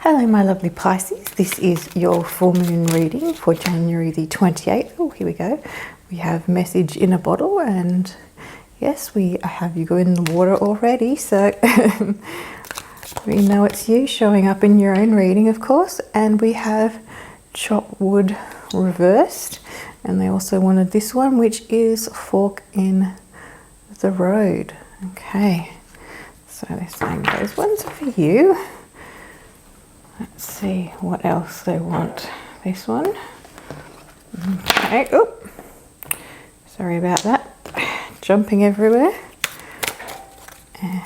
Hello my lovely Pisces, this is your full moon reading for January the 28th. Oh, here we go. We have message in a bottle, and yes, I have you go in the water already, so we know it's you showing up in your own reading, of course. And we have chop wood reversed, and they also wanted this one, which is fork in the road. Okay, so they're saying those ones are for you. Let's see what else they want. This one. Okay. Oh, sorry about that. Jumping everywhere. And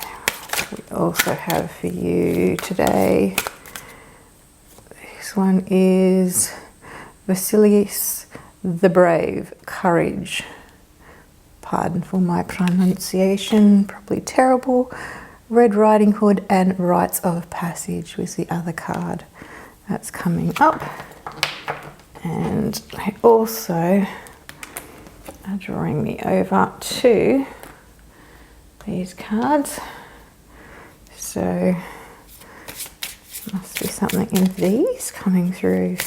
we also have for you today. This one is Vasilius the Brave, courage. Pardon for my pronunciation, probably terrible. Red Riding Hood and Rites of Passage was the other card that's coming up. And they also are drawing me over to these cards. So must be something in these coming through.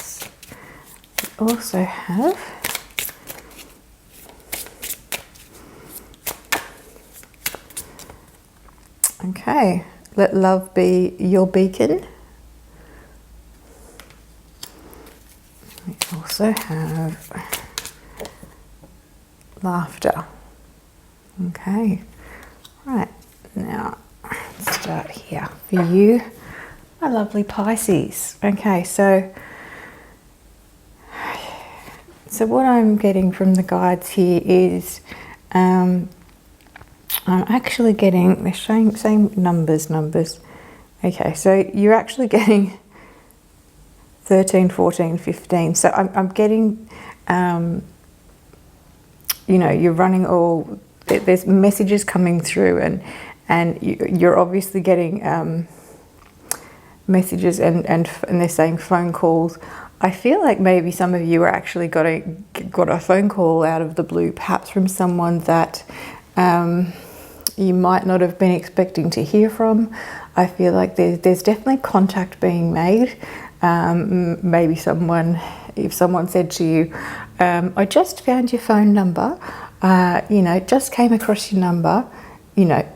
We also have okay, let love be your beacon. We also have laughter. Okay, right, now let's start here for you, my lovely Pisces. Okay, so what I'm getting from the guides here is I'm actually getting the same numbers. Okay, so you're actually getting 13, 14, 15. So I'm getting, you know, you're running all, there's messages coming through, and you're obviously getting messages and they're saying phone calls. I feel like maybe some of you are actually got a phone call out of the blue, perhaps from someone that you might not have been expecting to hear from. I feel like there's definitely contact being made. Maybe if someone said to you, I just found your phone number, you know, just came across your number, you know,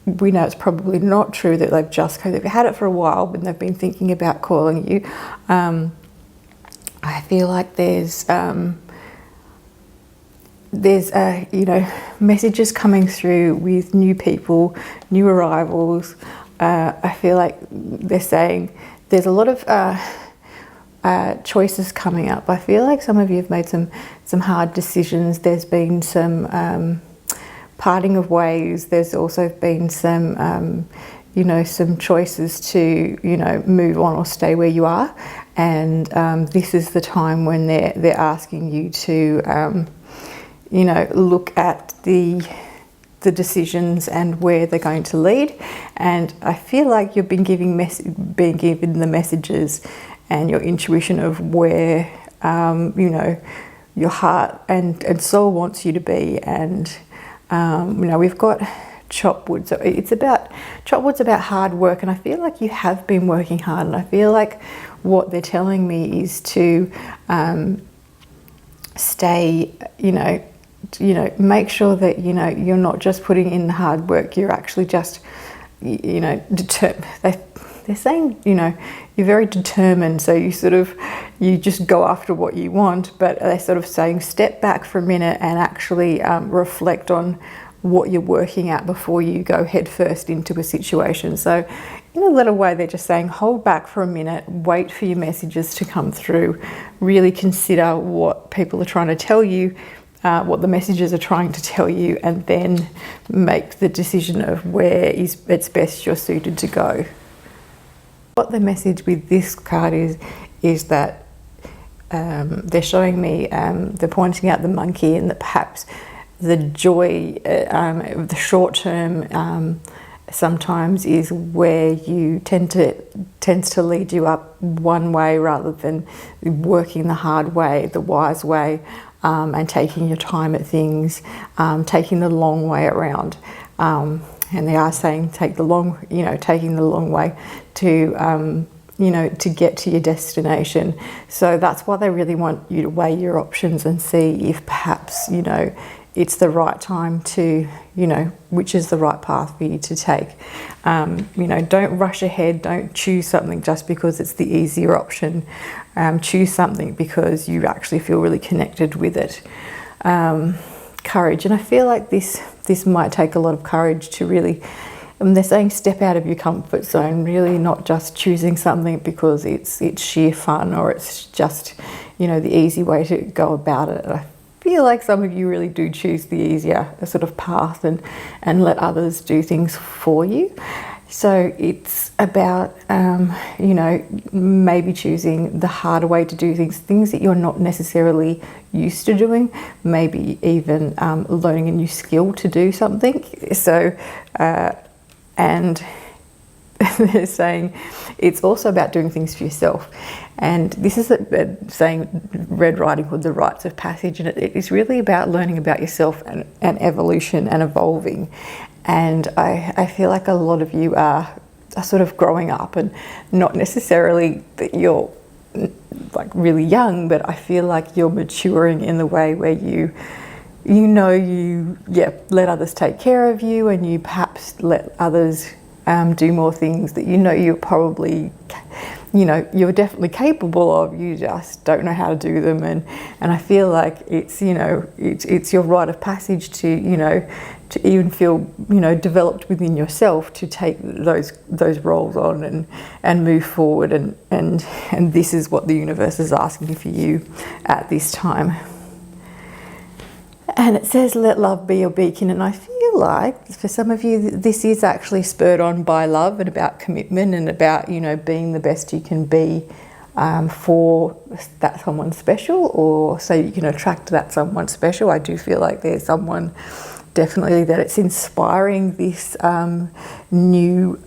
we know it's probably not true that they've had it for a while, but they've been thinking about calling you. I feel like there's you know, messages coming through with new people, new arrivals. I feel like they're saying there's a lot of choices coming up. I feel like some of you have made some hard decisions. There's been some parting of ways. There's also been some you know, some choices to, you know, move on or stay where you are. And this is the time when they're asking you to you know, look at the decisions and where they're going to lead. And I feel like you've been given the messages and your intuition of where you know, your heart and soul wants you to be. And you know, we've got chop wood, so chop wood's about hard work, and I feel like you have been working hard. And I feel like what they're telling me is to stay, you know, make sure that, you know, you're not just putting in the hard work, you're actually just, you know, they're saying, you know, you're very determined, so you just go after what you want. But they're sort of saying step back for a minute and actually reflect on what you're working at before you go head first into a situation. So in a little way, they're just saying hold back for a minute, wait for your messages to come through, really consider what people are trying to tell you, what the messages are trying to tell you, and then make the decision of where it's best you're suited to go. What the message with this card is that they're showing me, they're pointing out the monkey, and that perhaps the joy of the short term sometimes is where you tends to lead you up one way rather than working the hard way, the wise way, and taking your time at things, taking the long way around. And they are saying taking the long way to you know, to get to your destination. So that's why they really want you to weigh your options and see if perhaps, you know, it's the right time to, you know, which is the right path for you to take. You know, don't rush ahead. Don't choose something just because it's the easier option. Choose something because you actually feel really connected with it. Courage. And I feel like this might take a lot of courage to really, they're saying step out of your comfort zone, really not just choosing something because it's sheer fun or it's just, you know, the easy way to go about it. I feel like some of you really do choose the easier sort of path and let others do things for you. So it's about, you know, maybe choosing the harder way to do things that you're not necessarily used to doing, maybe even learning a new skill to do something. So, and they're saying it's also about doing things for yourself. And this is saying Red Riding Hood, the rites of passage, and it is really about learning about yourself and evolution and evolving. And I feel like a lot of you are sort of growing up, and not necessarily that you're like really young, but I feel like you're maturing in the way where you let others take care of you, and you perhaps let others do more things that you know you're probably, you know, you're definitely capable of, you just don't know how to do them. And I feel like it's, you know, it's your rite of passage to, you know, to even feel, you know, developed within yourself to take those roles on and move forward. And this is what the universe is asking for you at this time. And it says, let love be your beacon. And I feel like for some of you, this is actually spurred on by love and about commitment and about, you know, being the best you can be for that someone special, or so you can attract that someone special. I do feel like there's someone definitely that it's inspiring this new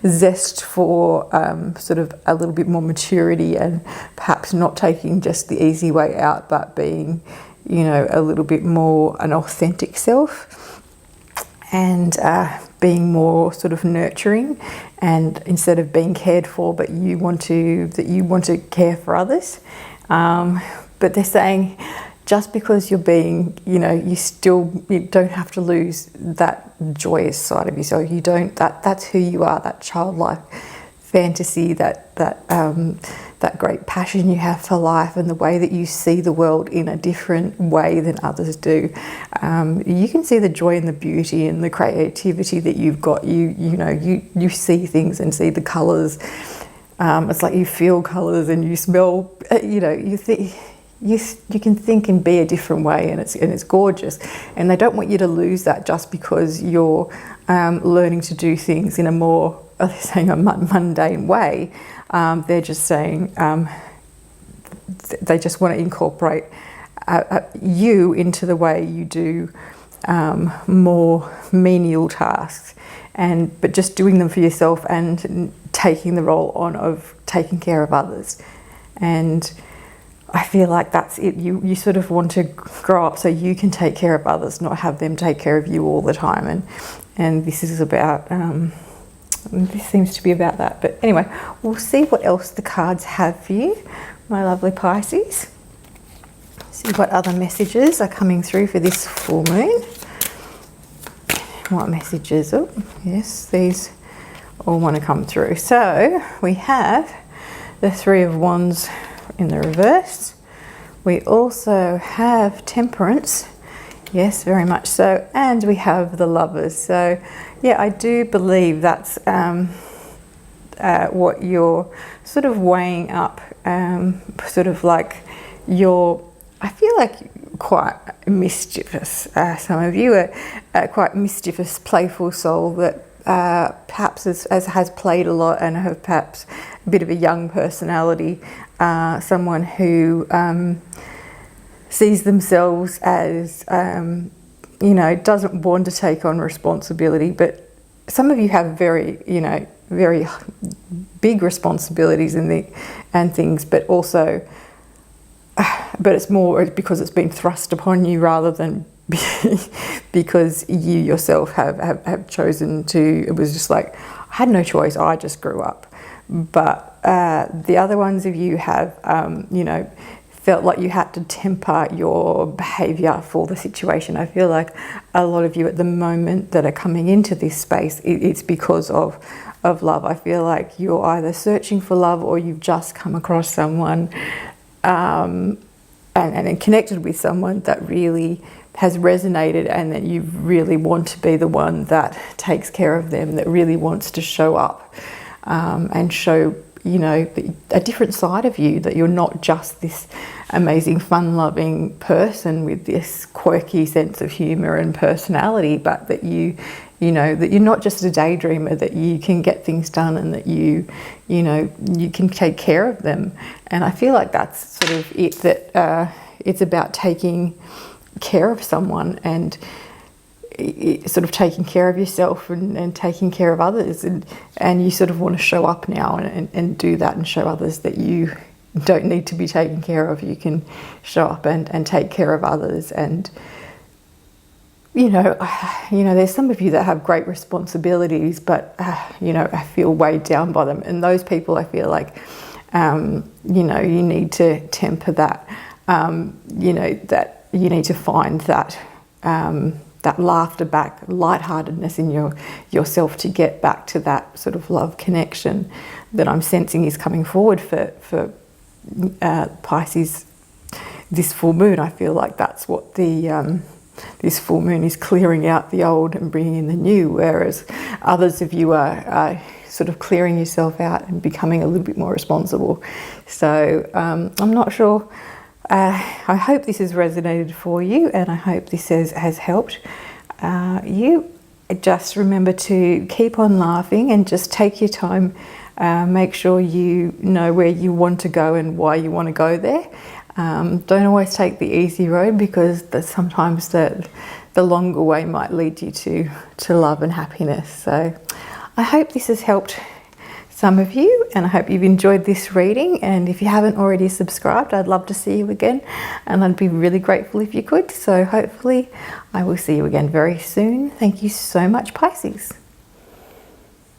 zest for sort of a little bit more maturity, and perhaps not taking just the easy way out, but being, you know, a little bit more an authentic self, and being more sort of nurturing, and instead of being cared for, but you want to care for others. But they're saying just because you're being, you know, you don't have to lose that joyous side of you. So you don't, that's who you are, that childlike fantasy, that great passion you have for life, and the way that you see the world in a different way than others do. You can see the joy and the beauty and the creativity that you've got. You see things and see the colours. It's like you feel colours and you smell. You can think and be a different way, and it's gorgeous. And they don't want you to lose that just because you're learning to do things in a more, they're saying, a mundane way. They're just saying they just want to incorporate you into the way you do more menial tasks, but just doing them for yourself and taking the role on of taking care of others. And I feel like that's it. You sort of want to grow up so you can take care of others, not have them take care of you all the time. And this is about, this seems to be about that. But anyway, we'll see what else the cards have for you, my lovely Pisces. See what other messages are coming through for this full moon. What messages? Oh, yes, these all want to come through. So we have the Three of Wands in the reverse. We also have Temperance, yes, very much so, and we have the Lovers. So yeah, I do believe that's what you're sort of weighing up, sort of like I feel like quite mischievous. Some of you are quite mischievous, playful soul that perhaps has played a lot and have perhaps a bit of a young personality. Someone who sees themselves as, doesn't want to take on responsibility, but some of you have very big responsibilities and things, but also, but it's more because it's been thrust upon you rather than because you yourself have chosen to. It was just like, I had no choice, I just grew up. but the other ones of you have, you know, felt like you had to temper your behavior for the situation. I feel like a lot of you at the moment that are coming into this space, it's because of love. I feel like you're either searching for love or you've just come across someone and connected with someone that really has resonated, and that you really want to be the one that takes care of them, that really wants to show up and show, you know, a different side of you, that you're not just this amazing fun-loving person with this quirky sense of humor and personality, but that you know, that you're not just a daydreamer, that you can get things done, and that you know, you can take care of them. And I feel like that's sort of it, that it's about taking care of someone and sort of taking care of yourself and taking care of others, and you sort of want to show up now and do that and show others that you don't need to be taken care of. You can show up and take care of others. And you know, there's some of you that have great responsibilities, but you know, I feel weighed down by them, and those people, I feel like you know, you need to temper that. You know, that you need to find that that laughter back, lightheartedness in yourself, to get back to that sort of love connection that I'm sensing is coming forward for Pisces this full moon. I feel like that's what the this full moon is, clearing out the old and bringing in the new, whereas others of you are sort of clearing yourself out and becoming a little bit more responsible. So I'm not sure. I hope this has resonated for you, and I hope this has helped you. Just remember to keep on laughing and just take your time. Make sure you know where you want to go and why you want to go there. Don't always take the easy road, because sometimes the longer way might lead you to love and happiness. So I hope this has helped some of you, and I hope you've enjoyed this reading. And if you haven't already subscribed, I'd love to see you again, and I'd be really grateful if you could. So hopefully I will see you again very soon. Thank you so much, Pisces.